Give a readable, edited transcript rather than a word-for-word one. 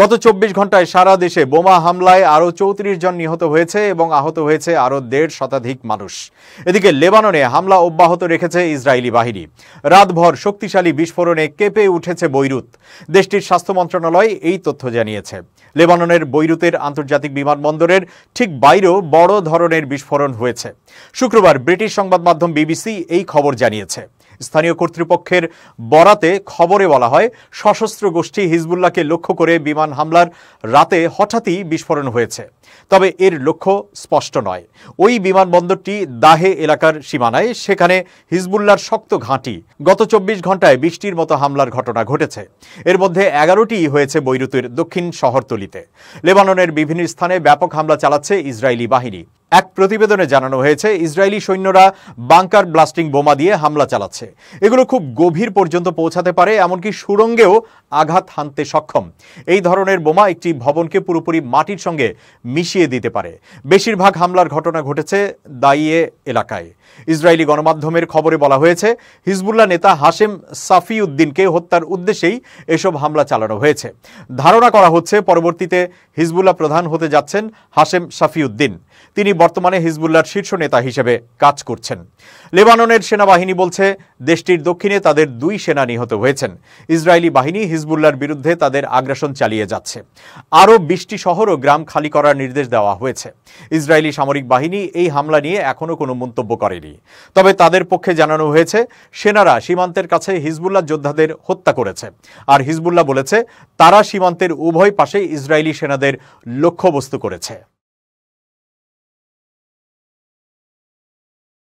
গত 24 ঘন্টায় সারা দেশে বোমা হামলায় আরও 34 জন নিহত হয়েছে এবং আহত হয়েছে আরও 1.5 শতাধিক মানুষ। এদিকে লেবাননে হামলা অব্যাহত রেখেছে ইসরায়েলি বাহিনী। রাতভর শক্তিশালী বিস্ফোরণে কেঁপে উঠেছে বৈরুত। দেশটির স্বাস্থ্য মন্ত্রণালয় এই তথ্য জানিয়েছে। লেবাননের বৈরুতের আন্তর্জাতিক বিমানবন্দরের ঠিক বাইরেও বড় ধরনের বিস্ফোরণ হয়েছে। শুক্রবার ব্রিটিশ সংবাদ মাধ্যম বিবিসি এই খবর জানিয়েছে। স্থানীয় কর্তৃপক্ষের বরাতে খবরে বলা হয়, সশস্ত্র গোষ্ঠী হিজবুল্লাহকে লক্ষ্য করে বিমান হামলার রাতে হঠাৎই বিস্ফোরণ হয়েছে। তবে এর লক্ষ্য স্পষ্ট নয়। ওই বিমানবন্দরটি দাহে এলাকার সীমানায়, সেখানে হিজবুল্লাহর শক্ত ঘাঁটি। গত 24 ঘন্টায় 20টির মতো হামলার ঘটনা ঘটেছে। এর মধ্যে 11টি হয়েছে বৈরুতের দক্ষিণ শহরতলিতে। লেবাননের বিভিন্ন স্থানে ব্যাপক হামলা চালাচ্ছে ইসরায়েলি বাহিনী। এক প্রতিবেদনে জানানো হয়েছে, ইসরায়েলি সৈন্যরা বাংকার ব্লাস্টিং বোমা দিয়ে হামলা চালাচ্ছে। এগুলো খুব গভীর পর্যন্ত পৌঁছাতে পারে, এমনকি সুড়ঙ্গেও আঘাত হানতে সক্ষম। এই ধরনের বোমা একটি ভবনকে পুরোপুরি মাটির সঙ্গে মিশিয়ে দিতে পারে। বেশিরভাগ হামলার ঘটনা ঘটেছে দাইয়ে এলাকায়। ইসরায়েলি গণমাধ্যমের খবরে বলা হয়েছে, হিজবুল্লাহ নেতা হাশেম সাফিউদ্দিনকে হত্যার উদ্দেশ্যেই এসব হামলা চালানো হয়েছে। ধারণা করা হচ্ছে পরবর্তীতে হিজবুল্লাহ প্রধান হতে যাচ্ছেন হাশেম সাফিউদ্দিন। তিনি বর্তমানে হিজবুল্লাহর শীর্ষ নেতা হিসেবে কাজ করছেন। লেবাননের সেনাবাহিনী বলছে, দেশটির দক্ষিণে তাদের 2 সেনা নিহত হয়েছেন। ইসরায়েলি বাহিনী হিজবুল্লাহর বিরুদ্ধে তাদের আগ্রাসন চালিয়ে যাচ্ছে। আরও 20টি শহর ও গ্রাম খালি করার নির্দেশ দেওয়া হয়েছে। ইসরায়েলি সামরিক বাহিনী এই হামলা নিয়ে এখনও কোনো মন্তব্য করেনি। তবে তাদের পক্ষে জানানো হয়েছে, সেনারা সীমান্তের কাছে হিজবুল্লাহ যোদ্ধাদের হত্যা করেছে। আর হিজবুল্লাহ বলেছে, তারা সীমান্তের উভয় পাশে ইসরায়েলি সেনাদের লক্ষ্যবস্তু করেছে।